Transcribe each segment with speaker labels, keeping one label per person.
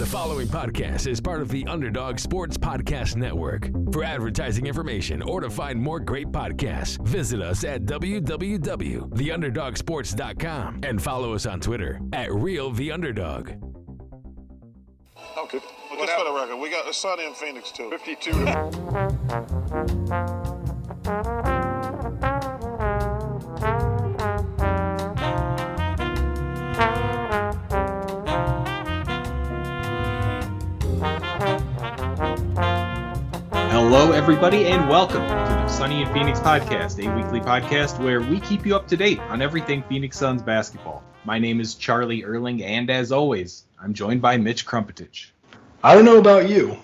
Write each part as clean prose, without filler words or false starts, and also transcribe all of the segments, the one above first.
Speaker 1: The following podcast is part of the Underdog Sports Podcast Network. For advertising information or to find more great podcasts, visit us at www.theunderdogsports.com and follow us on Twitter at RealTheUnderdog.
Speaker 2: Okay. Well, just for the record, we got the sunny in Phoenix too. 52.
Speaker 3: Hello, everybody, and welcome to the Sunny in Phoenix podcast, a weekly podcast where we keep you up to date on everything Phoenix Suns basketball. My name is Charlie Erling, and as always, I'm joined by Mitch Krmpotich.
Speaker 4: I don't know about you,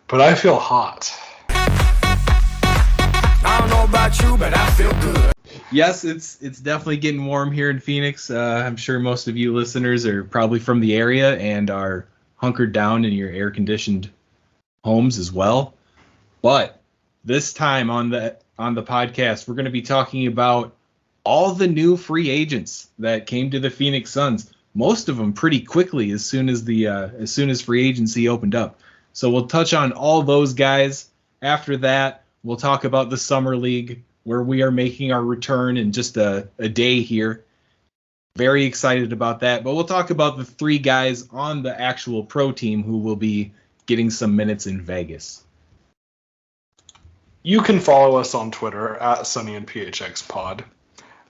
Speaker 4: but I feel hot.
Speaker 5: I don't know about you, but I feel good.
Speaker 3: Yes, it's definitely getting warm here in Phoenix. I'm sure most of you listeners are probably from the area and are hunkered down in your air-conditioned homes as well. But this time on the podcast, we're going to be talking about all the new free agents that came to the Phoenix Suns. Most of them pretty quickly as soon as free agency opened up. So we'll touch on all those guys. After that, we'll talk about the Summer League, where we are making our return in just a day here. Very excited about that. But we'll talk about the three guys on the actual pro team who will be getting some minutes in Vegas.
Speaker 4: You can follow us on Twitter at Sunny and PHX Pod,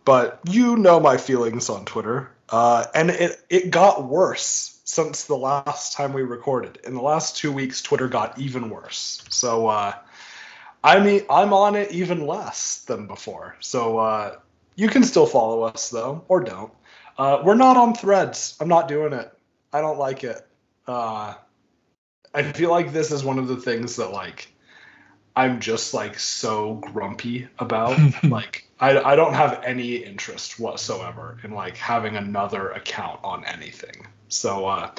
Speaker 4: but you know my feelings on Twitter, and it got worse since the last time we recorded. In the last 2 weeks, Twitter got even worse. So, I'm on it even less than before. So, you can still follow us though, or don't. We're not on Threads. I'm not doing it. I don't like it. I feel like this is one of the things that, like, I'm just, like, so grumpy about. Like, I don't have any interest whatsoever in, like, having another account on anything. So,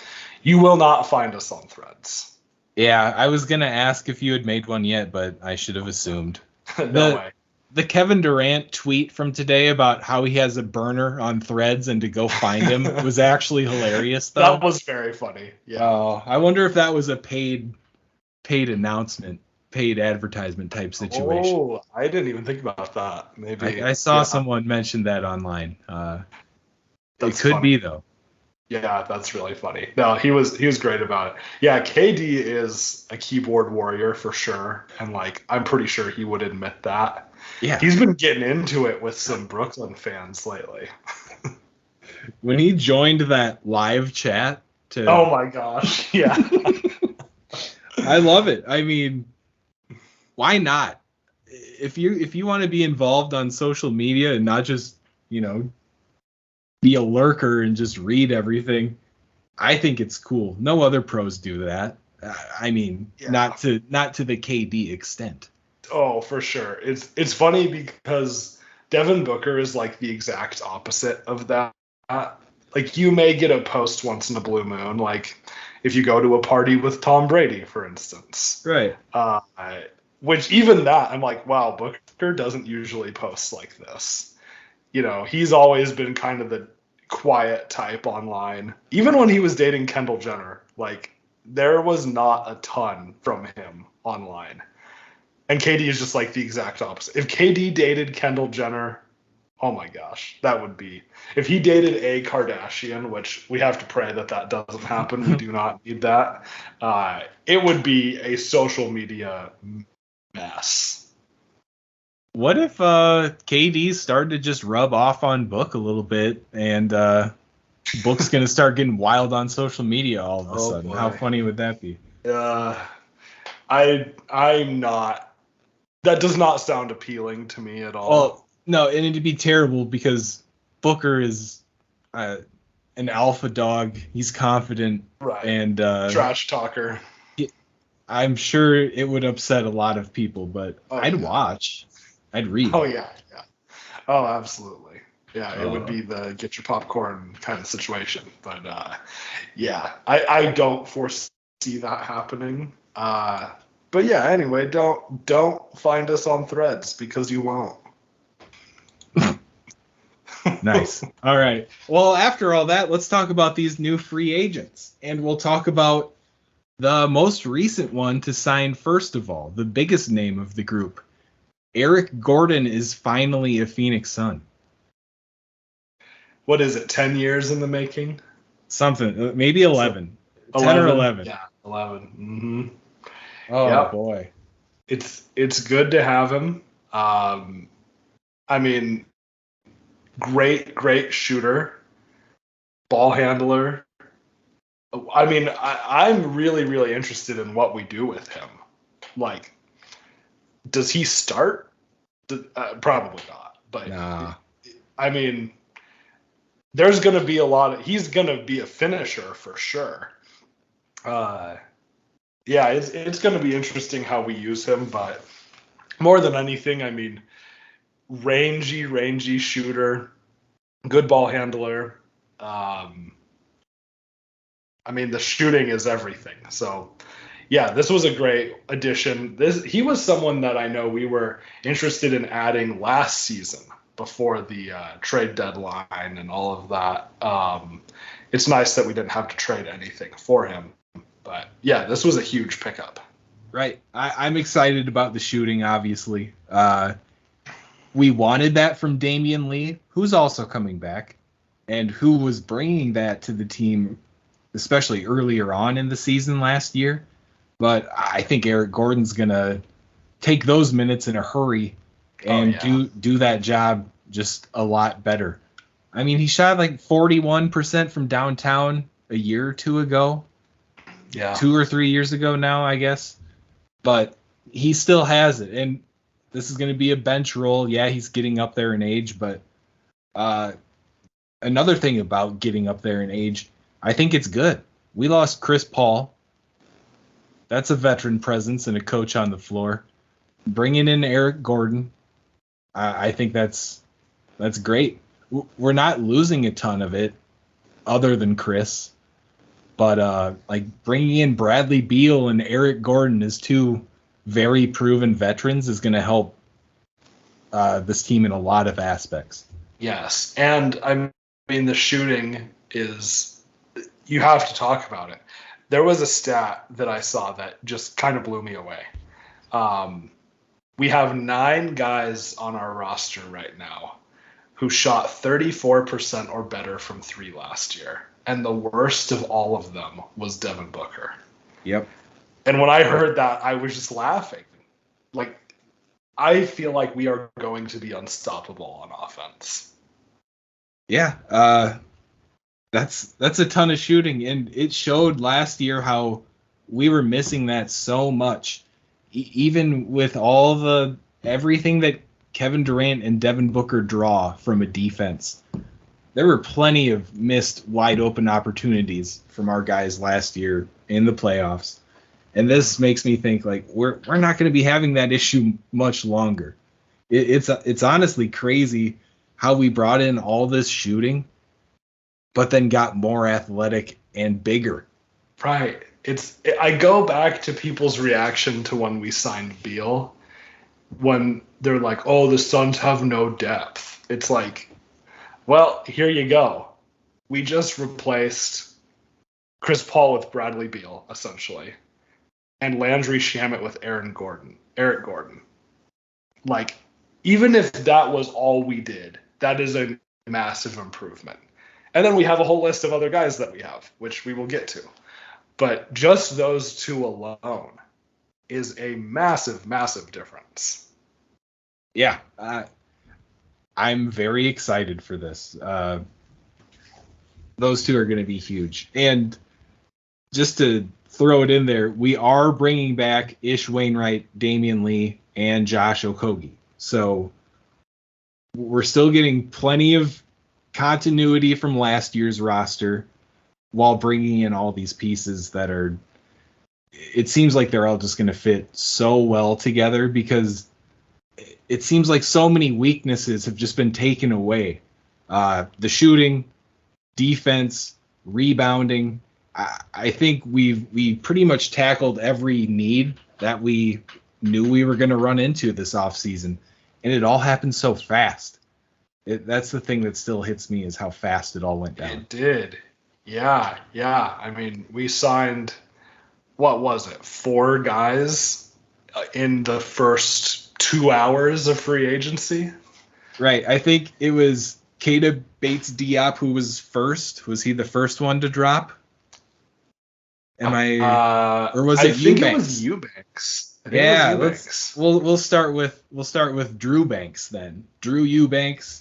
Speaker 4: you will not find us on Threads.
Speaker 3: Yeah, I was going to ask if you had made one yet, but I should have assumed.
Speaker 4: No way.
Speaker 3: The Kevin Durant tweet from today about how he has a burner on Threads and to go find him was actually hilarious, though.
Speaker 4: That was very funny. Yeah.
Speaker 3: Oh, I wonder if that was a paid announcement, paid advertisement type situation.
Speaker 4: Oh, I didn't even think about that. Maybe
Speaker 3: I saw someone mention that online. It could be, though.
Speaker 4: Yeah, that's really funny. No, he was great about it. Yeah, KD is a keyboard warrior for sure, and, like, I'm pretty sure he would admit that.
Speaker 3: Yeah.
Speaker 4: He's been getting into it with some Brooklyn fans lately.
Speaker 3: When he joined that live chat to
Speaker 4: Oh my gosh. Yeah.
Speaker 3: I love it. I mean, why not? If you want to be involved on social media and not just, be a lurker and just read everything, I think it's cool. No other pros do that. I mean,
Speaker 4: Yeah.
Speaker 3: not to the KD extent.
Speaker 4: Oh, for sure. It's funny because Devin Booker is, like, the exact opposite of that. Like, you may get a post once in a blue moon, like if you go to a party with Tom Brady, for instance.
Speaker 3: Right.
Speaker 4: Which even that, I'm like, wow, Booker doesn't usually post like this. He's always been kind of the quiet type online. Even when he was dating Kendall Jenner, like, there was not a ton from him online. And KD is just, like, the exact opposite. If KD dated Kendall Jenner, oh my gosh, that would be... If he dated a Kardashian, which we have to pray that doesn't happen, we do not need that, it would be a social media mess.
Speaker 3: What if KD started to just rub off on Book a little bit and Book's going to start getting wild on social media all of a sudden?
Speaker 4: Boy.
Speaker 3: How funny would that be?
Speaker 4: I'm not... That does not sound appealing to me at all.
Speaker 3: Well, no, and it'd be terrible because Booker is an alpha dog. He's confident.
Speaker 4: Right.
Speaker 3: And
Speaker 4: trash talker.
Speaker 3: I'm sure it would upset a lot of people, but I'd watch. I'd read.
Speaker 4: Oh, yeah. Oh, absolutely. Yeah, it would be the get your popcorn kind of situation. But, yeah, I don't foresee that happening. But yeah, anyway, don't find us on Threads because you won't.
Speaker 3: Nice. All right. Well, after all that, let's talk about these new free agents. And we'll talk about the most recent one to sign first of all, the biggest name of the group. Eric Gordon is finally a Phoenix Sun.
Speaker 4: What is it, 10 years in the making?
Speaker 3: Something, maybe 11. 10 or 11.
Speaker 4: Yeah, 11. Mm-hmm.
Speaker 3: Oh,
Speaker 4: yep.
Speaker 3: Boy.
Speaker 4: It's good to have him. I mean, great shooter, ball handler. I mean, I'm really interested in what we do with him. Like, does he start? Probably not. But,
Speaker 3: nah.
Speaker 4: I mean, there's going to be he's going to be a finisher for sure. Yeah, it's going to be interesting how we use him. But more than anything, I mean, rangy shooter, good ball handler. I mean, the shooting is everything. So, yeah, this was a great addition. He was someone that I know we were interested in adding last season before the trade deadline and all of that. It's nice that we didn't have to trade anything for him. But, yeah, this was a huge pickup.
Speaker 3: Right. I'm excited about the shooting, obviously. We wanted that from Damian Lee, who's also coming back, and who was bringing that to the team, especially earlier on in the season last year. But I think Eric Gordon's going to take those minutes in a hurry and do that job just a lot better. I mean, he shot like 41% from downtown a year or two ago.
Speaker 4: Yeah.
Speaker 3: 2 or 3 years ago now, I guess. But he still has it. And this is going to be a bench role. Yeah, he's getting up there in age. But another thing about getting up there in age, I think it's good. We lost Chris Paul. That's a veteran presence and a coach on the floor. Bringing in Eric Gordon, I think that's great. We're not losing a ton of it other than Chris. But like bringing in Bradley Beal and Eric Gordon as two very proven veterans is going to help this team in a lot of aspects.
Speaker 4: Yes, and I mean the shooting is, you have to talk about it. There was a stat that I saw that just kind of blew me away. We have 9 guys on our roster right now who shot 34% or better from 3 last year. And the worst of all of them was Devin Booker.
Speaker 3: Yep.
Speaker 4: And when I heard that, I was just laughing. Like, I feel like we are going to be unstoppable on offense.
Speaker 3: Yeah, that's a ton of shooting, and it showed last year how we were missing that so much. Even with all everything that Kevin Durant and Devin Booker draw from a defense, there were plenty of missed wide open opportunities from our guys last year in the playoffs. And this makes me think like we're not going to be having that issue much longer. It's honestly crazy how we brought in all this shooting, but then got more athletic and bigger.
Speaker 4: Right. I go back to people's reaction to when we signed Beal, when they're like, "Oh, the Suns have no depth." It's like, well, here you go. We just replaced Chris Paul with Bradley Beal, essentially, and Landry Shamet with Eric Gordon. Like, even if that was all we did, that is a massive improvement. And then we have a whole list of other guys that we have, which we will get to. But just those two alone is a massive, massive difference.
Speaker 3: Yeah, I'm very excited for this. Those two are going to be huge. And just to throw it in there, we are bringing back Ish Wainwright, Damian Lee, and Josh Okogie. So we're still getting plenty of continuity from last year's roster while bringing in all these pieces that are, it seems like they're all just going to fit so well together because it seems like so many weaknesses have just been taken away. The shooting, defense, rebounding. I think we pretty much tackled every need that we knew we were going to run into this offseason, and it all happened so fast. That's the thing that still hits me is how fast it all went down.
Speaker 4: It did. Yeah. I mean, we signed, what was it, 4 guys in the first 2 hours of free agency?
Speaker 3: Right. I think it was Keita Bates-Diop who was first. Was he the first one to drop? Or was it Eubanks?
Speaker 4: I think it was Eubanks.
Speaker 3: Yeah, we'll start with Drew Banks then. Drew Eubanks.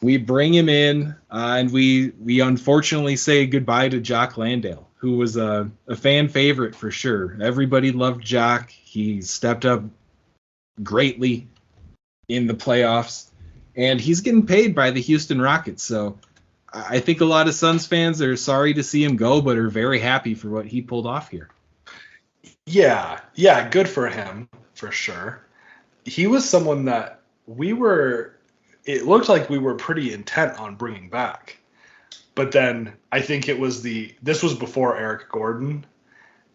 Speaker 3: We bring him in, and we unfortunately say goodbye to Jock Landale, who was a fan favorite for sure. Everybody loved Jock. He stepped up greatly in the playoffs, and he's getting paid by the Houston Rockets. So I think a lot of Suns fans are sorry to see him go, but are very happy for what he pulled off here.
Speaker 4: Yeah, good for him, for sure. He was someone that it looked like we were pretty intent on bringing back. But then I think this was before Eric Gordon,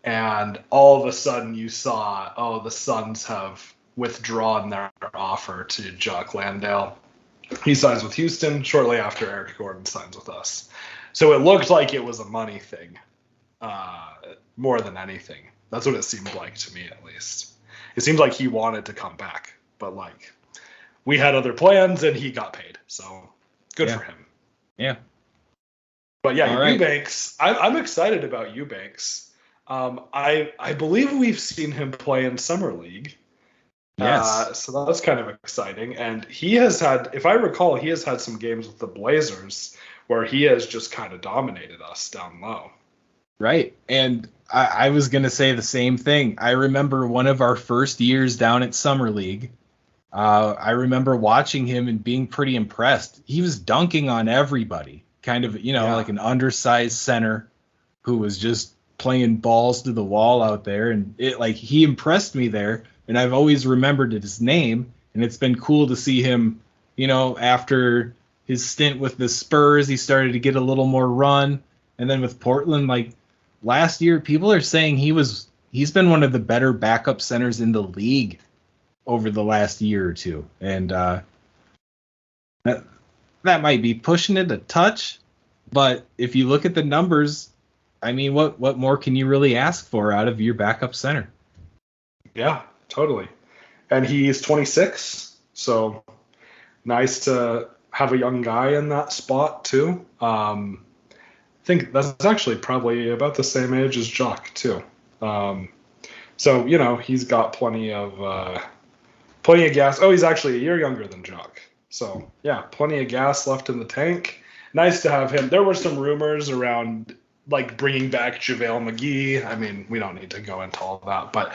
Speaker 4: and all of a sudden you saw, the Suns have withdrawn their offer to Jock Landale. He signs with Houston shortly after Eric Gordon signs with us. So it looked like it was a money thing, more than anything. That's what it seemed like to me, at least. It seemed like he wanted to come back, but like we had other plans and he got paid. So good for him.
Speaker 3: Yeah.
Speaker 4: But yeah, Eubanks, I'm excited about Eubanks. I believe we've seen him play in Summer League.
Speaker 3: Yes.
Speaker 4: So that's kind of exciting. And he has had, if I recall, he has had some games with the Blazers where he has just kind of dominated us down low.
Speaker 3: Right. And I was going to say the same thing. I remember one of our first years down at Summer League. I remember watching him and being pretty impressed. He was dunking on everybody, kind of, like an undersized center who was just playing balls to the wall out there. And he impressed me there. And I've always remembered his name. And it's been cool to see him, after his stint with the Spurs, he started to get a little more run. And then with Portland, last year, people are saying he's been one of the better backup centers in the league over the last year or two. And that might be pushing it a touch, but if you look at the numbers, I mean, what more can you really ask for out of your backup center?
Speaker 4: Yeah, totally. And he's 26, so nice to have a young guy in that spot too. I think that's actually probably about the same age as Jock too. So he's got plenty of gas. Oh, he's actually a year younger than Jock. So yeah, plenty of gas left in the tank. Nice to have him. There were some rumors around bringing back JaVale McGee. I mean, we don't need to go into all that, but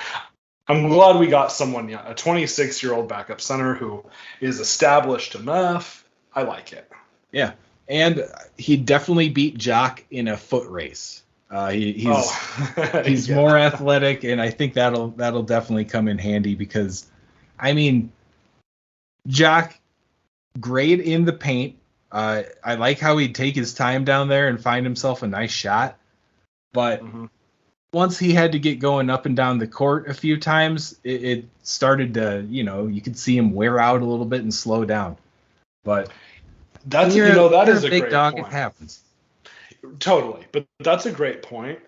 Speaker 4: I'm glad we got someone, a 26-year-old backup center who is established enough. I like it.
Speaker 3: Yeah. And he definitely beat Jock in a foot race. He's more athletic, and I think that'll definitely come in handy because, I mean, Jock, great in the paint. I like how he'd take his time down there and find himself a nice shot. But once he had to get going up and down the court a few times, it started to, you could see him wear out a little bit and slow down. But
Speaker 4: that is a
Speaker 3: big
Speaker 4: great
Speaker 3: dog.
Speaker 4: point.
Speaker 3: It happens.
Speaker 4: Totally, but that's a great point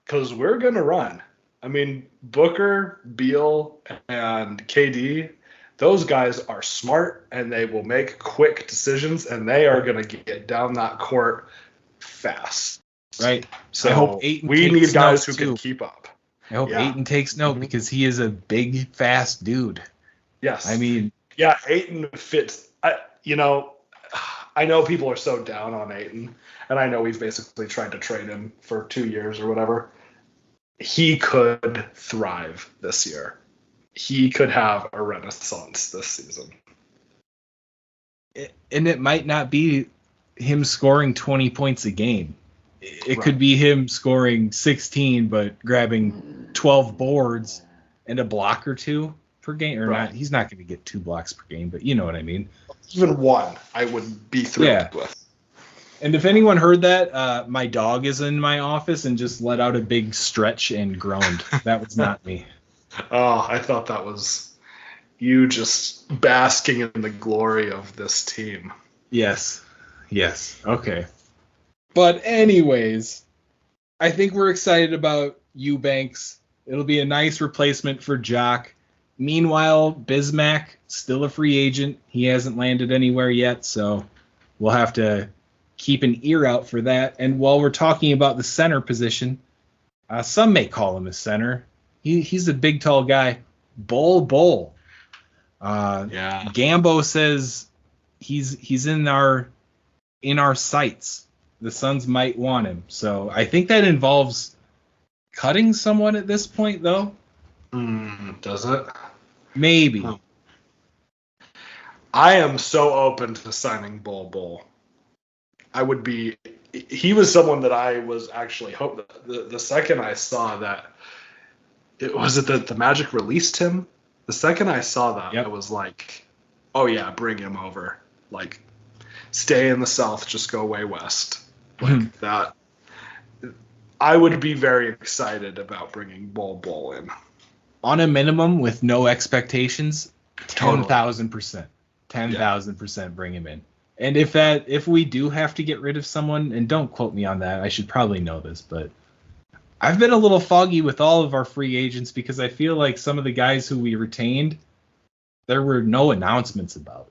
Speaker 4: because we're gonna run. I mean, Booker, Beal, and KD, those guys are smart and they will make quick decisions and they are gonna get down that court fast.
Speaker 3: Right.
Speaker 4: So
Speaker 3: I hope Ayton
Speaker 4: we
Speaker 3: takes
Speaker 4: need guys
Speaker 3: note,
Speaker 4: who can
Speaker 3: too.
Speaker 4: keep up.
Speaker 3: I hope Ayton takes note because he is a big, fast dude.
Speaker 4: Yes.
Speaker 3: I mean,
Speaker 4: yeah, Ayton fits. I know people are so down on Ayton, and I know we've basically tried to trade him for 2 years or whatever. He could thrive this year. He could have a renaissance this season.
Speaker 3: And it might not be him scoring 20 points a game. It could be him scoring 16, but grabbing 12 boards and a block or two per game. Or not. He's not going to get 2 blocks per game, but you know what I mean.
Speaker 4: Even one, I would be thrilled with.
Speaker 3: And if anyone heard that, my dog is in my office and just let out a big stretch and groaned. That was not me.
Speaker 4: Oh, I thought that was... You just basking in the glory of this team.
Speaker 3: Yes. Okay. But anyways, I think we're excited about Eubanks. It'll be a nice replacement for Jock. Meanwhile, Bismack, still a free agent. He hasn't landed anywhere yet, so we'll have to keep an ear out for that. And while we're talking about the center position, some may call him a center. He's a big, tall guy. Bol. Gambo says he's in our sights. The Suns might want him. So I think that involves cutting someone at this point, though.
Speaker 4: Does it?
Speaker 3: Maybe.
Speaker 4: I am so open to signing Bol. I would be. He was someone that I was actually hoping. The second I saw that, that the Magic released him. The second I saw that, I was like, oh yeah, bring him over. Like, stay in the South, just go way west. Like that. I would be very excited about bringing Bol in.
Speaker 3: On a minimum with no expectations,
Speaker 4: Totally.
Speaker 3: 10,000%. 10,000% bring him in. And if we do have to get rid of someone, and don't quote me on that, I should probably know this, but I've been a little foggy with all of our free agents because I feel like some of the guys who we retained, there were no announcements about.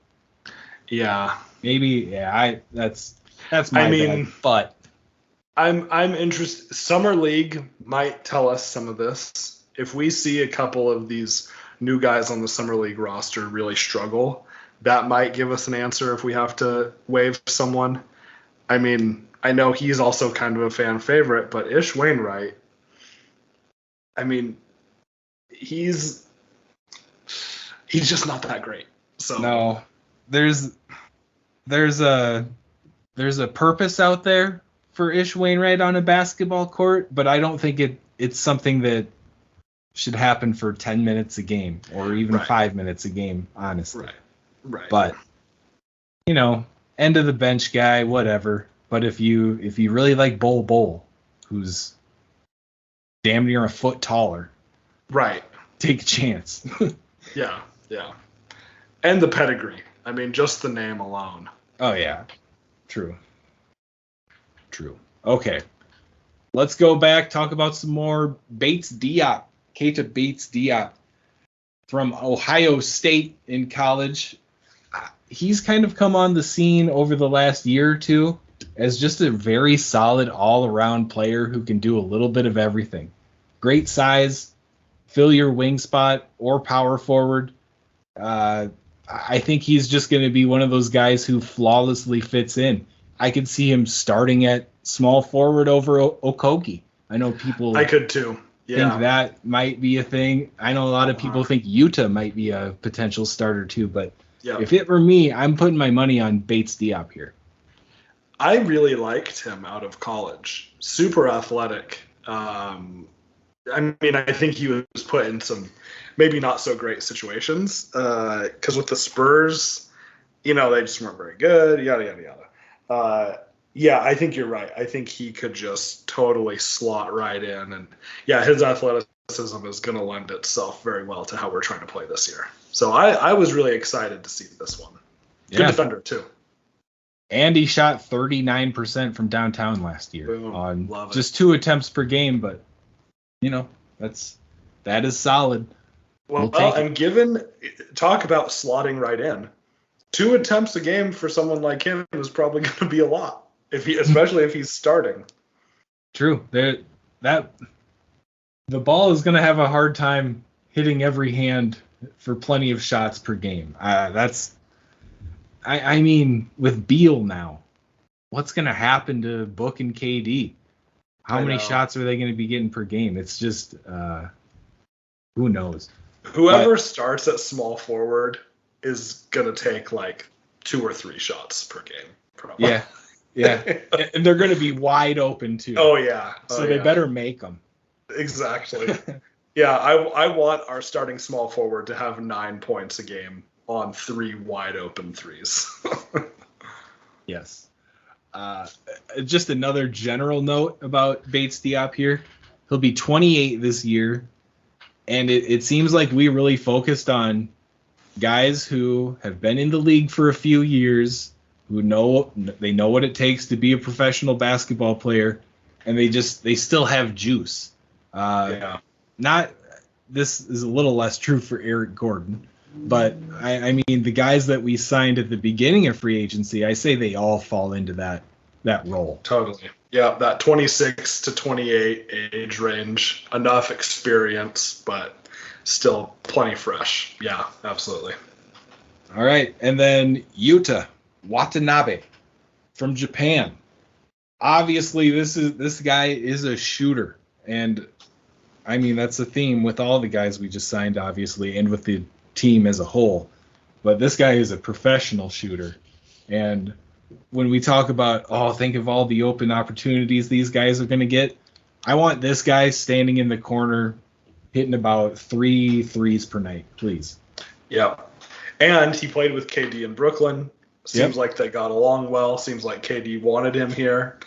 Speaker 4: Yeah.
Speaker 3: Maybe, that's my bad, but
Speaker 4: I'm interested. Summer League might tell us some of this. If we see a couple of these new guys on the Summer League roster really struggle, that might give us an answer if we have to waive someone. I mean, I know he's also kind of a fan favorite, but Ish Wainwright, I mean, he's just not that great. So
Speaker 3: no, there's a purpose out there for Ish Wainwright on a basketball court, but I don't think it's something that should happen for 10 minutes a game or even 5 minutes a game, honestly.
Speaker 4: Right.
Speaker 3: But, end of the bench guy, whatever. But if you really like Bol, who's damn near a foot taller,
Speaker 4: right,
Speaker 3: take a chance.
Speaker 4: Yeah. And the pedigree. I mean, just the name alone.
Speaker 3: Oh, yeah. True. Okay. Let's go back, talk about some more Bates-Diop. Keita Bates-Diop from Ohio State in college. He's kind of come on the scene over the last year or two as just a very solid all-around player who can do a little bit of everything. Great size, fill your wing spot or power forward. I think he's just going to be one of those guys who flawlessly fits in. I could see him starting at small forward over Okogie. I know people
Speaker 4: I could too.
Speaker 3: think that might be a thing. I know a lot of people think Yuta might be a potential starter too, but if it were me, I'm putting my money on Bates-Diop here.
Speaker 4: I really liked him out of college. Super athletic. I mean, I think he was put in some maybe not so great situations because with the Spurs, they just weren't very good, yada, yada, yada. I think you're right. I think he could just totally slot right in. And, his athleticism is going to lend itself very well to how we're trying to play this year. So I was really excited to see this one. Good defender, too.
Speaker 3: And he shot 39% from downtown last year.
Speaker 4: Boom.
Speaker 3: On
Speaker 4: Love
Speaker 3: just 2 attempts per game. But, that is solid.
Speaker 4: Well, and talk about slotting right in. 2 attempts a game for someone like him is probably going to be a lot. Especially if he's starting. True.
Speaker 3: The ball is going to have a hard time hitting every hand for plenty of shots per game. I mean, with Beal now, what's going to happen to Book and KD? How many shots are they going to be getting per game? It's just, who knows?
Speaker 4: Whoever starts at small forward is going to take like 2 or 3 shots per game, probably.
Speaker 3: Yeah, and they're going to be wide open too.
Speaker 4: Oh yeah.
Speaker 3: So they better make them.
Speaker 4: Exactly. I want our starting small forward to have 9 points a game on 3 wide open threes.
Speaker 3: Yes. Just another general note about Bates-Diop here. He'll be 28 this year, and it seems like we really focused on guys who have been in the league for a few years, who know what it takes to be a professional basketball player, and they still have juice. This is a little less true for Eric Gordon, but I mean the guys that we signed at the beginning of free agency, I say they all fall into that role.
Speaker 4: Totally. Yeah, that 26 to 28 age range, enough experience, but still plenty fresh. Yeah, absolutely.
Speaker 3: All right, and then Yuta Watanabe from Japan. Obviously, this guy is a shooter, and I mean that's a theme with all the guys we just signed, obviously, and with the team as a whole. But this guy is a professional shooter, and when we talk about, think of all the open opportunities these guys are going to get, I want this guy standing in the corner hitting about 3 threes per night, please.
Speaker 4: Yeah. And he played with KD in Brooklyn. Seems like they got along well. Seems like KD wanted him here.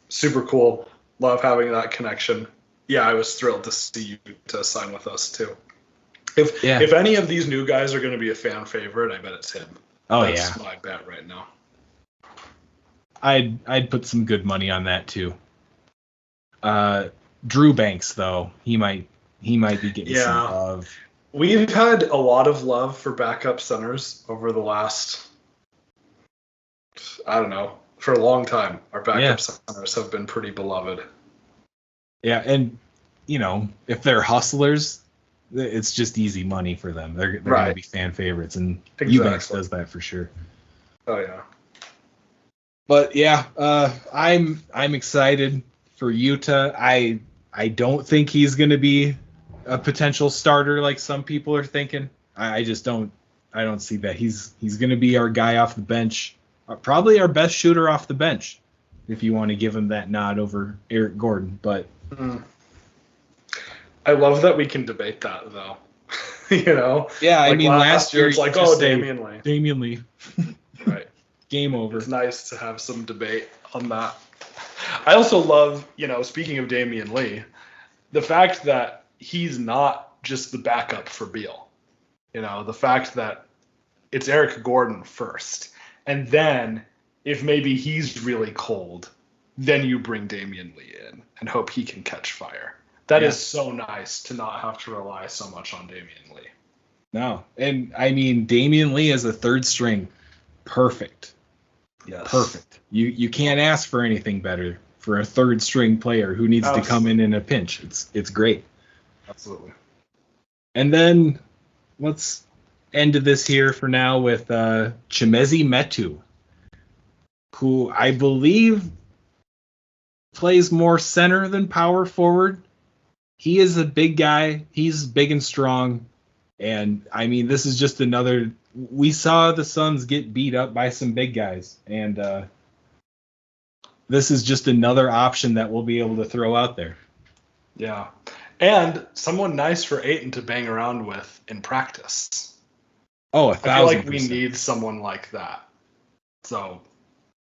Speaker 4: Super cool. Love having that connection. Yeah, I was thrilled to see you to sign with us too. If any of these new guys are going to be a fan favorite, I bet it's him. That's my bet right now.
Speaker 3: I'd put some good money on that too. Drew Eubanks, though, he might be getting some love.
Speaker 4: We've had a lot of love for backup centers over the last, I don't know, for a long time. Our backup centers have been pretty beloved.
Speaker 3: Yeah, and if they're hustlers, it's just easy money for them. They're going to be fan favorites, and Eubanks does that for sure.
Speaker 4: Oh yeah.
Speaker 3: But yeah, I'm excited for Yuta. I don't think he's going to be a potential starter like some people are thinking. I just don't see that. He's going to be our guy off the bench, probably our best shooter off the bench, if you want to give him that nod over Eric Gordon. But
Speaker 4: I love that we can debate that though.
Speaker 3: Yeah, I mean last year
Speaker 4: it's like, Damian Lee. Right.
Speaker 3: Game over.
Speaker 4: It's nice to have some debate on that. I also love, speaking of Damian Lee, the fact that he's not just the backup for Beal. The fact that it's Eric Gordon first. And then if maybe he's really cold, then you bring Damian Lee in and hope he can catch fire. That is so nice to not have to rely so much on Damian Lee.
Speaker 3: No. And I mean, Damian Lee as a third string, perfect.
Speaker 4: Yes.
Speaker 3: Perfect. You can't ask for anything better for a third string player who needs to come in a pinch. It's great.
Speaker 4: Absolutely.
Speaker 3: And then let's end this here for now with Chimezie Metu, who I believe plays more center than power forward. He is a big guy. He's big and strong. And I mean, this is just another. We saw the Suns get beat up by some big guys, and this is just another option that we'll be able to throw out there.
Speaker 4: Yeah, and someone nice for Ayton to bang around with in practice.
Speaker 3: Oh, 1,000%.
Speaker 4: I feel like we need someone like that. So,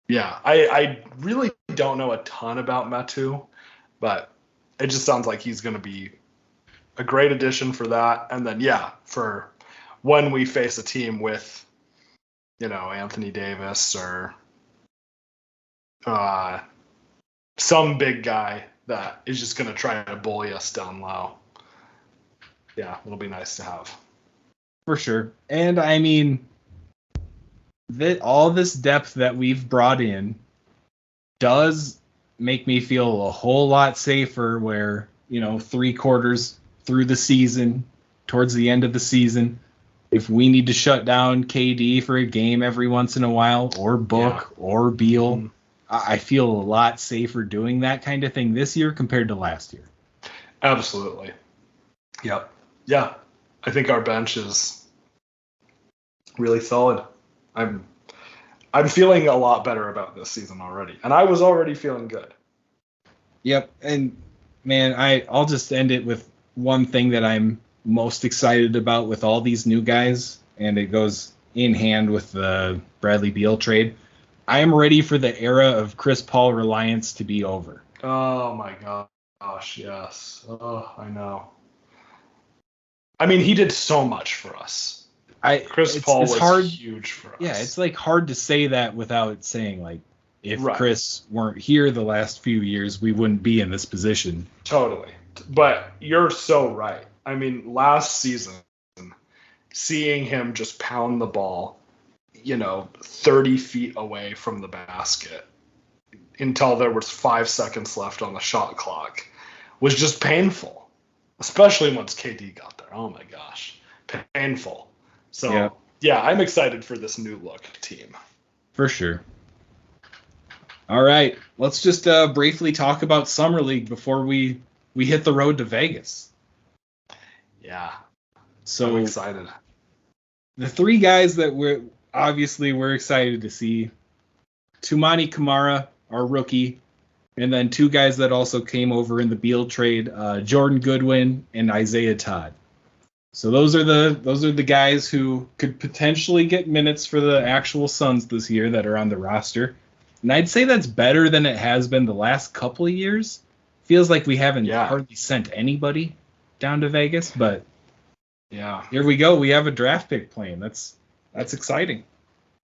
Speaker 4: yeah, I really don't know a ton about Metu, but it just sounds like he's going to be a great addition for that. And then, for when we face a team with, Anthony Davis or some big guy that is just going to try to bully us down low. Yeah, it'll be nice to have.
Speaker 3: For sure. And I mean, all this depth that we've brought in does make me feel a whole lot safer where, 3 quarters through the season, towards the end of the season, if we need to shut down KD for a game every once in a while, or Book or Beal, I feel a lot safer doing that kind of thing this year compared to last year.
Speaker 4: Absolutely. Yep. Yeah. I think our bench is really solid. I'm feeling a lot better about this season already. And I was already feeling good.
Speaker 3: Yep. And man, I'll just end it with one thing that I'm most excited about with all these new guys, and it goes in hand with the Bradley Beal trade. I am ready for the era of Chris Paul reliance to be over.
Speaker 4: Oh my gosh, yes. Oh, I know. I mean, he did so much for us. Chris Paul was
Speaker 3: hard,
Speaker 4: huge for us.
Speaker 3: Yeah, it's like hard to say that without saying like if
Speaker 4: Right.
Speaker 3: Chris weren't here the last few years, we wouldn't be in this position.
Speaker 4: Totally. But you're so right. I mean, last season, seeing him just pound the ball, 30 feet away from the basket until there was 5 seconds left on the shot clock was just painful, especially once KD got there. Oh my gosh, painful. So yeah, I'm excited for this new look team.
Speaker 3: For sure. All right, let's just briefly talk about Summer League before we hit the road to Vegas.
Speaker 4: Yeah,
Speaker 3: so
Speaker 4: I'm excited.
Speaker 3: The 3 guys that we're excited to see: Toumani Camara, our rookie, and then 2 guys that also came over in the Beal trade, Jordan Goodwin and Isaiah Todd. So those are the guys who could potentially get minutes for the actual Suns this year that are on the roster. And I'd say that's better than it has been the last couple of years. Feels like we haven't hardly sent anybody down to Vegas, but
Speaker 4: yeah,
Speaker 3: here we go. We have a draft pick playing. That's exciting.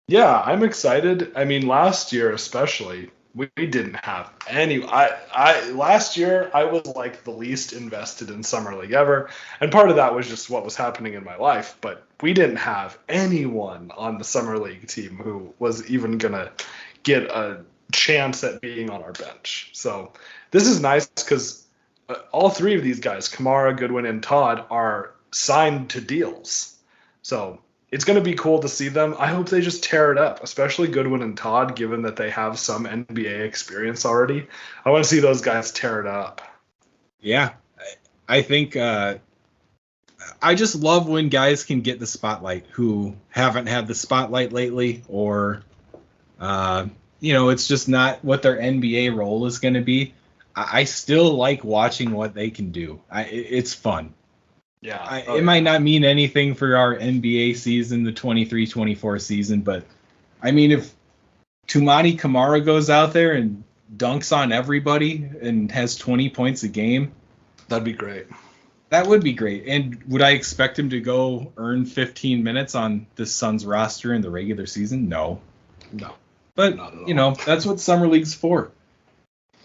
Speaker 4: Yeah, I'm excited. I mean, last year especially, we didn't have any. Last year I was like the least invested in Summer League ever, and part of that was just what was happening in my life. But we didn't have anyone on the Summer League team who was even gonna get a chance at being on our bench. So this is nice because all 3 of these guys, Camara, Goodwin, and Todd, are signed to deals. So it's going to be cool to see them. I hope they just tear it up, especially Goodwin and Todd, given that they have some NBA experience already. I want to see those guys tear it up.
Speaker 3: Yeah, I think I just love when guys can get the spotlight who haven't had the spotlight lately, or it's just not what their NBA role is going to be. I still like watching what they can do. It's fun.
Speaker 4: Yeah.
Speaker 3: It might not mean anything for our NBA season, the 23-24 season, but I mean, if Toumani Camara goes out there and dunks on everybody and has 20 points a game,
Speaker 4: that'd be great.
Speaker 3: That would be great. And would I expect him to go earn 15 minutes on the Suns roster in the regular season? No. But, that's what Summer League's for.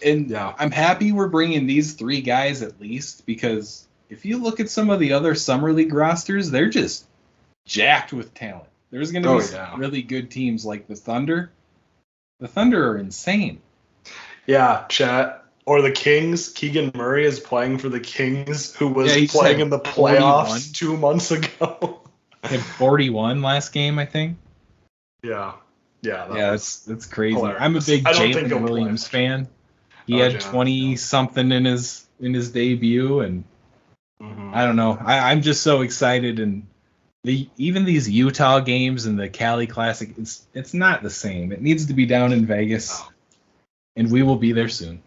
Speaker 3: And I'm happy we're bringing these 3 guys at least, because if you look at some of the other Summer League rosters, they're just jacked with talent. There's going to be some really good teams like the Thunder. The Thunder are insane.
Speaker 4: Yeah, chat. Or the Kings. Keegan Murray is playing for the Kings, who was playing in the playoffs 2 months ago.
Speaker 3: He had 41 last game, I think.
Speaker 4: Yeah.
Speaker 3: That's crazy.
Speaker 4: Hilarious.
Speaker 3: I'm a big Jalen Williams fan. He had 20-something in his debut, and I don't know. I'm just so excited, and even these Utah games and the Cali Classic, it's not the same. It needs to be down in Vegas, and we will be there soon.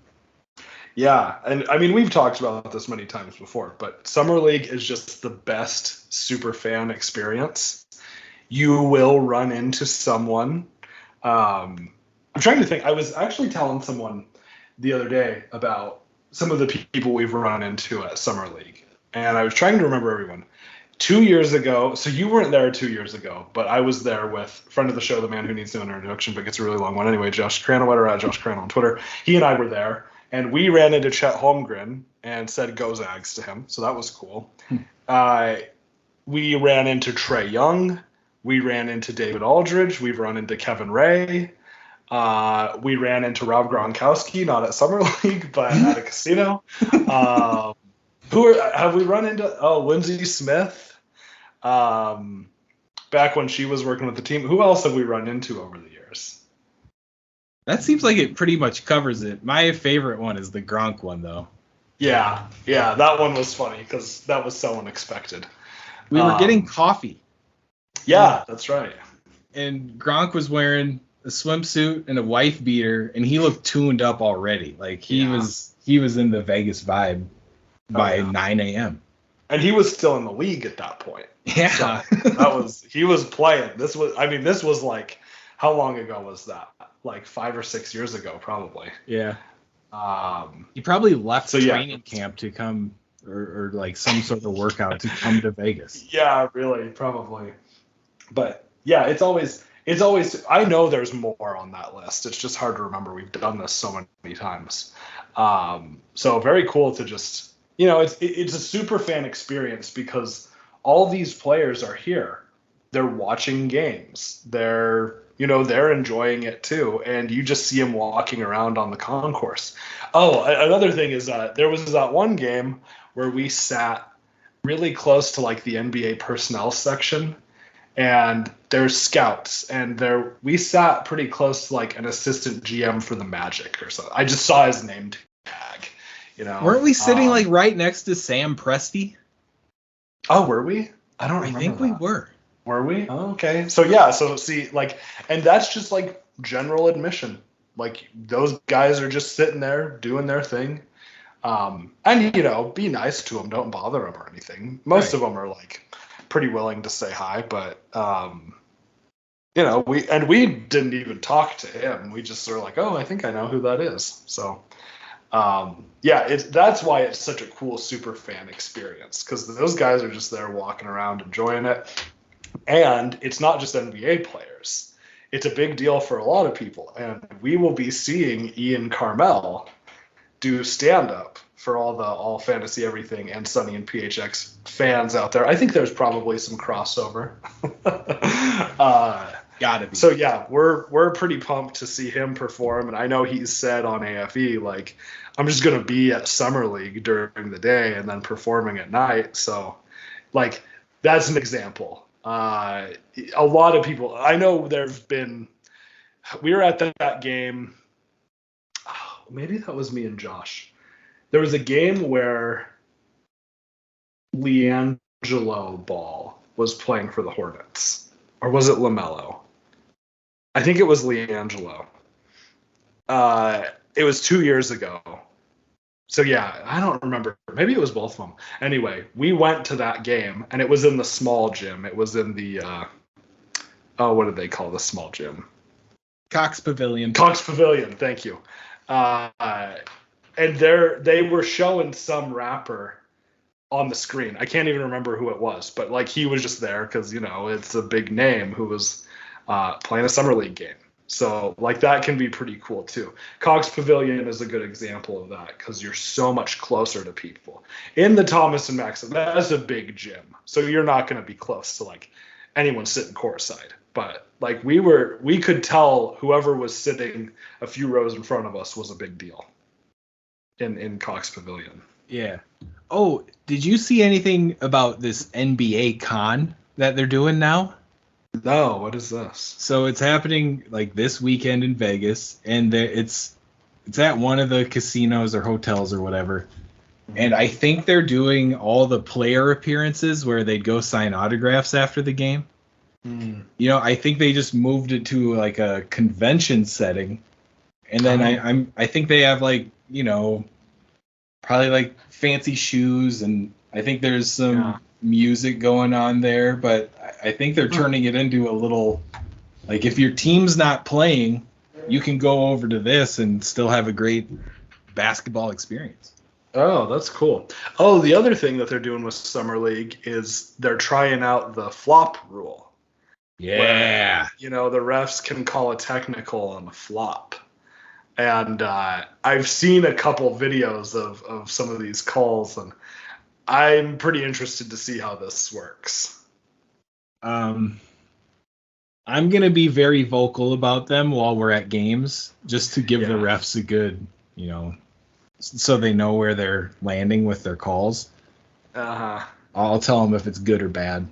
Speaker 4: Yeah, and I mean, we've talked about this many times before, but Summer League is just the best super fan experience. You will run into someone. I'm trying to think. I was actually telling someone the other day about some of the people we've run into at Summer League, and I was trying to remember everyone. 2 years ago, so you weren't there 2 years ago, but I was there with friend of the show, the man who needs no introduction, but gets a really long one anyway, Josh Cranowet, at Josh Cran on Twitter. He and I were there, and we ran into Chet Holmgren and said "Go Zags" to him, so that was cool. We ran into Trey Young. We ran into David Aldridge. We've run into Kevin Ray. We ran into Rob Gronkowski, not at Summer League, but at a casino. Have we run into? Oh, Lindsey Smith. Back when she was working with the team. Who else have we run into over the years?
Speaker 3: That seems like it pretty much covers it. My favorite one is the Gronk one, though.
Speaker 4: Yeah, that one was funny because that was so unexpected.
Speaker 3: We were getting coffee.
Speaker 4: Yeah, that's right.
Speaker 3: And Gronk was wearing a swimsuit and a wife beater, and he looked tuned up already. Like he was in the Vegas vibe by 9 a.m.
Speaker 4: And he was still in the league at that point.
Speaker 3: Yeah,
Speaker 4: so he was playing. This was like, how long ago was that? Like 5 or 6 years ago, probably.
Speaker 3: Yeah. He probably left training camp to come, or like some sort of workout to come to Vegas.
Speaker 4: Yeah, really, probably. But yeah, it's always. I know there's more on that list. It's just hard to remember. We've done this so many times. So very cool to just, it's a super fan experience because all these players are here. They're watching games. They're enjoying it too. And you just see them walking around on the concourse. Oh, another thing is there was that one game where we sat really close to like the NBA personnel section. And there's scouts, and we sat pretty close to like an assistant GM for the Magic or something. I just saw his name tag,
Speaker 3: Weren't we sitting like right next to Sam Presti?
Speaker 4: Oh, were we? I don't remember.
Speaker 3: I think we were.
Speaker 4: Were we? Oh, okay. So yeah, so see, like, and that's just like general admission. Like those guys are just sitting there doing their thing. And be nice to them. Don't bother them or anything. Most of them are like pretty willing to say hi, but we didn't even talk to him. We just sort of like, oh, I think I know who that is. So that's why it's such a cool super fan experience, because those guys are just there walking around enjoying it. And it's not just NBA players. It's a big deal for a lot of people. And we will be seeing Ian Carmel do stand-up for all fantasy everything and Sunny and PHX fans out there. I think there's probably some crossover.
Speaker 3: Gotta be.
Speaker 4: So yeah, we're pretty pumped to see him perform, and I know he's said on AFE like, I'm just gonna be at Summer League during the day and then performing at night. So like that's an example. A lot of people, I know we were at that game. Oh, maybe that was me and Josh. There was a game where LiAngelo Ball was playing for the Hornets. Or was it LaMelo? I think it was LiAngelo. It was 2 years ago. So yeah, I don't remember. Maybe it was both of them. Anyway, we went to that game, and it was in the small gym. It was in the, what did they call the small gym?
Speaker 3: Cox Pavilion.
Speaker 4: Cox Pavilion, thank you. And they were showing some rapper on the screen. I can't even remember who it was, but like he was just there because, it's a big name who was playing a Summer League game. So like that can be pretty cool too. Cox Pavilion is a good example of that because you're so much closer to people. In the Thomas and Max, that's a big gym. So you're not going to be close to like anyone sitting courtside. But like we could tell whoever was sitting a few rows in front of us was a big deal in Cox Pavilion.
Speaker 3: Yeah. Oh, did you see anything about this NBA con that they're doing now?
Speaker 4: No, what is this?
Speaker 3: So it's happening like this weekend in Vegas, and it's at one of the casinos or hotels or whatever. And I think they're doing all the player appearances where they'd go sign autographs after the game. I think they just moved it to like a convention setting, and then I think they have like probably like fancy shoes, and I think there's some music going on there, but I think they're turning it into a little like if your team's not playing, you can go over to this and still have a great basketball experience.
Speaker 4: Oh, that's cool. Oh, the other thing that they're doing with Summer League is they're trying out the flop rule.
Speaker 3: Yeah.
Speaker 4: Where, the refs can call a technical on a flop. And I've seen a couple videos of some of these calls, and I'm pretty interested to see how this works.
Speaker 3: I'm going to be very vocal about them while we're at games, just to give the refs a good, so they know where they're landing with their calls. I'll tell them if it's good or bad.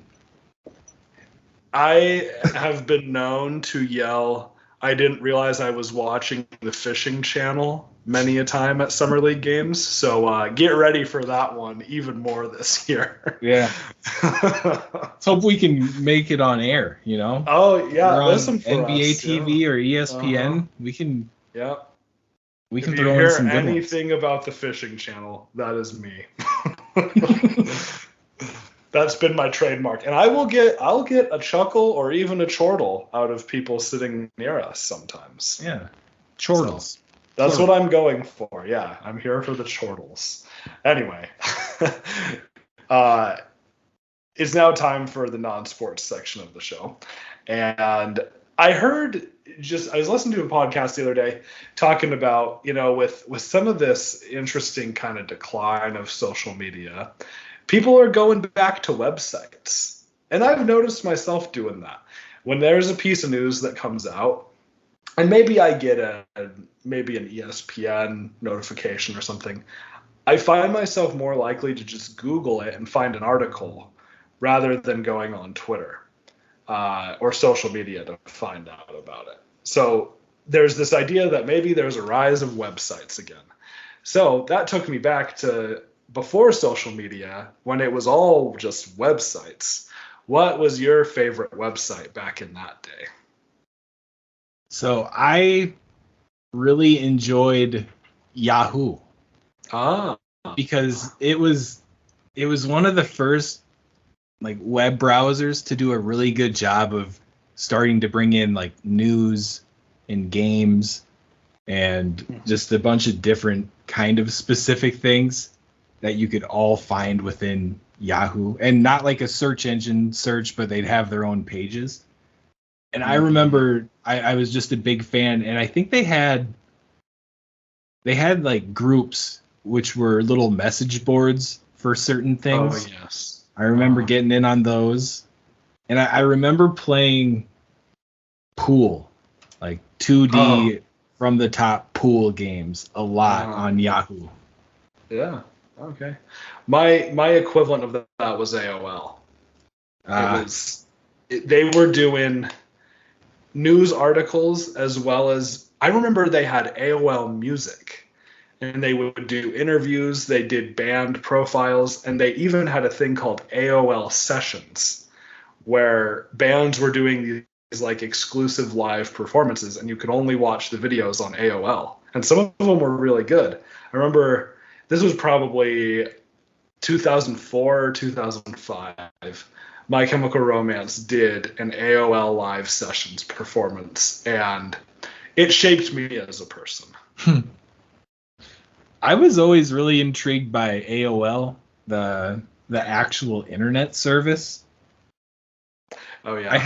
Speaker 4: I have been known to yell, I didn't realize I was watching the fishing channel many a time at Summer League games. So get ready for that one even more this year.
Speaker 3: Yeah. Let's hope we can make it on air,
Speaker 4: Oh, yeah.
Speaker 3: Listen for NBA us, TV or ESPN. We can we can throw in some good ones. If you hear
Speaker 4: anything about the fishing channel, that is me. That's been my trademark. And I'll get a chuckle or even a chortle out of people sitting near us sometimes.
Speaker 3: Yeah. Chortles.
Speaker 4: So that's what I'm going for. Yeah, I'm here for the chortles. Anyway. it's now time for the non-sports section of the show. And I was listening to a podcast the other day talking about, with some of this interesting kind of decline of social media, people are going back to websites. And I've noticed myself doing that. When there's a piece of news that comes out, and maybe I get maybe an ESPN notification or something, I find myself more likely to just Google it and find an article rather than going on Twitter or social media to find out about it. So there's this idea that maybe there's a rise of websites again. So that took me back to before social media, when it was all just websites. What was your favorite website back in that day?
Speaker 3: So I really enjoyed Yahoo. Because it was one of the first like web browsers to do a really good job of starting to bring in like news and games and just a bunch of different kind of specific things that you could all find within Yahoo, and not like a search engine search, but they'd have their own pages. And I remember I was just a big fan, and I think they had like groups which were little message boards for certain things.
Speaker 4: Oh, yes.
Speaker 3: I remember getting in on those. And I remember playing pool, like 2D from the top pool games a lot on Yahoo.
Speaker 4: Yeah. Okay. My equivalent of that was AOL. They were doing news articles as well as, I remember they had AOL Music. And they would do interviews, they did band profiles, and they even had a thing called AOL Sessions, where bands were doing these like exclusive live performances, and you could only watch the videos on AOL. And some of them were really good. I remember this was probably 2004 or 2005. My Chemical Romance did an AOL Live Sessions performance, and it shaped me as a person.
Speaker 3: I was always really intrigued by AOL, the actual internet service.
Speaker 4: Oh yeah.
Speaker 3: I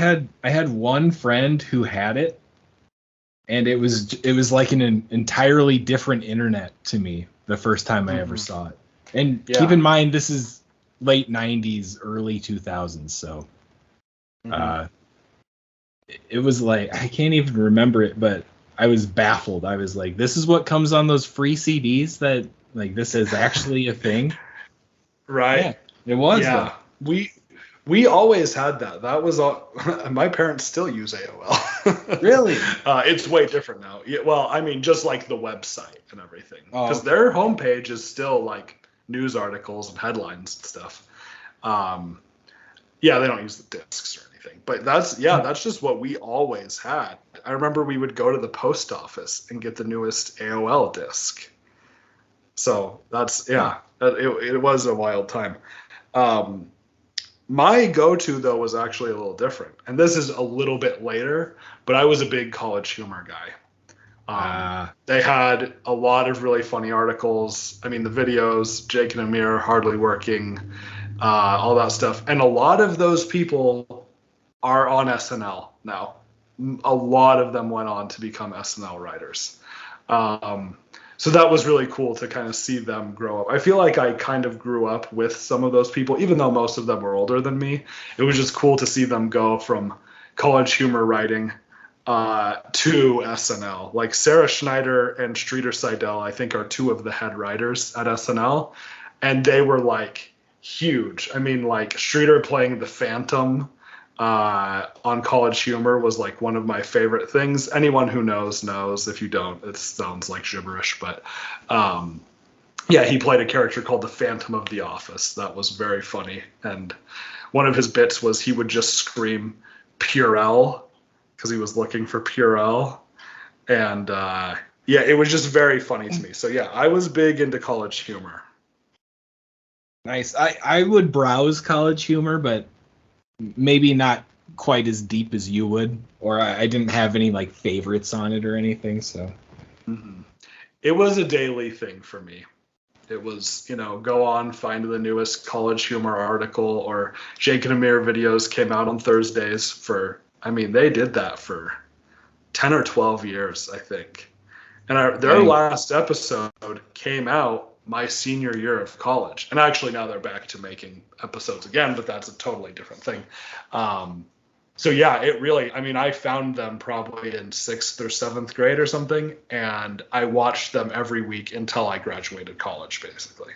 Speaker 3: had one friend who had it, and it was like an entirely different internet to me the first time I ever saw it. And keep in mind, this is late 90s, early 2000s, so it was like, I can't even remember it, but I was baffled. I was like, this is what comes on those free CDs, that like this is actually a thing.
Speaker 4: Right.
Speaker 3: Yeah, it was.
Speaker 4: Yeah. We always had that. That was all. My parents still use AOL.
Speaker 3: Really?
Speaker 4: It's way different now. Yeah, well, I mean, just like the website and everything, because their homepage is still like news articles and headlines and stuff. Yeah, they don't use the discs or anything, but that's just what we always had. I remember we would go to the post office and get the newest AOL disc. So that's it was a wild time. My go-to though was actually a little different, and this is a little bit later, but I was a big College Humor guy. They had a lot of really funny articles. I mean, the videos, Jake and Amir, Hardly Working, all that stuff. And a lot of those people are on SNL now. A lot of them went on to become SNL writers. So that was really cool to kind of see them grow up. I feel like I kind of grew up with some of those people, even though most of them were older than me. It was just cool to see them go from College Humor writing to SNL. Like Sarah Schneider and Streeter Seidel, I think, are two of the head writers at SNL. And they were like huge. I mean, like Streeter playing the Phantom on College Humor was like one of my favorite things. Anyone who knows. If you don't, it sounds like gibberish. But yeah, he played a character called the Phantom of the Office. That was very funny. And one of his bits was he would just scream Purell because he was looking for Purell. And yeah, it was just very funny to me. So yeah, I was big into College Humor.
Speaker 3: Nice. I would browse College Humor, but maybe not quite as deep as you would, or I didn't have any like favorites on it or anything. So
Speaker 4: it was a daily thing for me. It was, go on, find the newest College Humor article, or Jake and Amir videos came out on Thursdays they did that for 10 or 12 years, I think. And their last episode came out my senior year of college. And actually now they're back to making episodes again, but that's a totally different thing. So yeah, it really, I found them probably in 6th or 7th grade or something, and I watched them every week until I graduated college, basically.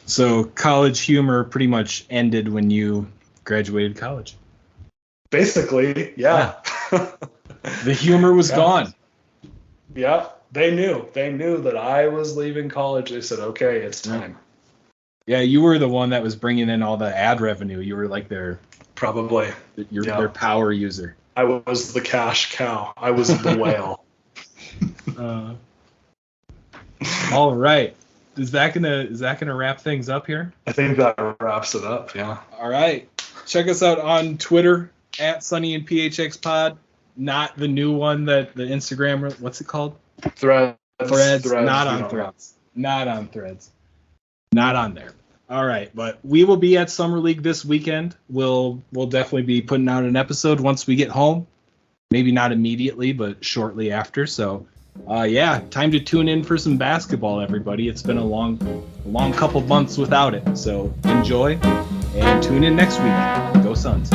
Speaker 3: So college humor pretty much ended when you graduated college.
Speaker 4: Basically, yeah.
Speaker 3: The humor was gone.
Speaker 4: Yeah, they knew that I was leaving college. They said, okay, it's time.
Speaker 3: Yeah, you were the one that was bringing in all the ad revenue. You were like their power user.
Speaker 4: I was the cash cow. I was the whale.
Speaker 3: All right. Is that gonna wrap things up here?
Speaker 4: I think that wraps it up. Yeah.
Speaker 3: All right. Check us out on Twitter at Sunny and PHX Pod. Not the new one that the Instagram. What's it called?
Speaker 4: Threads.
Speaker 3: Not on Threads. Not on Threads. Not on there. All right, but we will be at Summer League this weekend. We'll definitely be putting out an episode once we get home. Maybe not immediately, but shortly after. So, time to tune in for some basketball, everybody. It's been a long couple months without it. So enjoy and tune in next week. Go Suns.